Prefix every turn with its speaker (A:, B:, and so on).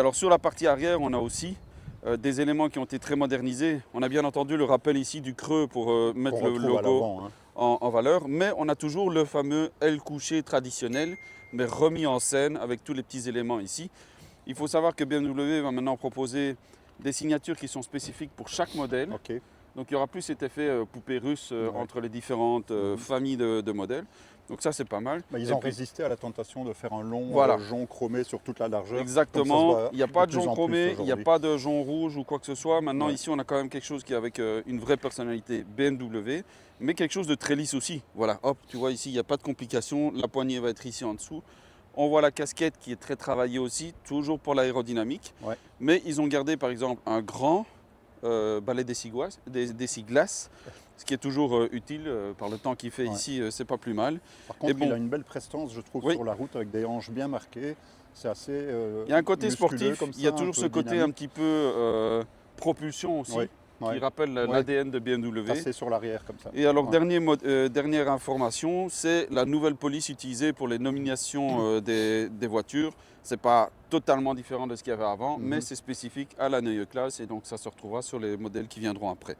A: Alors sur la partie arrière, on a aussi des éléments qui ont été très modernisés. On a bien entendu le rappel ici du creux pour mettre
B: Qu'on
A: le
B: retrouve à
A: logo
B: l'avant, hein.
A: en valeur, mais on a toujours le fameux L couché traditionnel, mais remis en scène avec tous les petits éléments ici. Il faut savoir que BMW va maintenant proposer des signatures qui sont spécifiques pour chaque modèle.
B: Ok.
A: Donc il y aura plus cet effet poupée russe
B: Ouais.
A: entre les différentes familles de modèles. Donc ça c'est pas mal.
B: Bah, ils
A: Et
B: ont
A: puis,
B: résisté à la tentation de faire un long
A: voilà,
B: jonc chromé sur toute la largeur, comme ça se
A: exactement.
B: voit
A: Il n'y a
B: de
A: pas de
B: plus
A: jonc
B: en plus
A: chromé, il n'y a
B: aujourd'hui.
A: pas de jonc rouge ou quoi que ce soit. Maintenant
B: Ouais.
A: ici on a quand même quelque chose qui est avec une vraie personnalité BMW, mais quelque chose de très lisse aussi. Voilà, hop, tu vois ici il n'y a pas de complications. La poignée va être ici en dessous. On voit la casquette qui est très travaillée aussi, toujours pour l'aérodynamique.
B: Ouais.
A: Mais ils ont gardé par exemple un grand balai d'essuie-glace, ce qui est toujours utile par le temps qu'il fait
B: Ouais.
A: ici, c'est pas plus mal.
B: Par
A: Et
B: contre, il
A: bon,
B: a une belle prestance, je trouve,
A: oui,
B: sur la route avec des hanches bien marquées. C'est assez
A: il y a un côté
B: musculeux
A: sportif,
B: comme
A: il y a
B: ça, un
A: toujours ce
B: peu
A: côté un
B: dynamique.
A: petit peu propulsion
B: Oui,
A: aussi, qui
B: ouais,
A: rappelle
B: ouais.
A: l'ADN de BMW.
B: Tracé sur l'arrière comme ça.
A: Et alors,
B: Ouais.
A: dernière information, c'est la nouvelle police utilisée pour les nominations des voitures. C'est pas totalement différent de ce qu'il y avait avant, mais
B: Mhm.
A: c'est spécifique à la Neue Klasse et donc ça se retrouvera sur les modèles qui viendront après.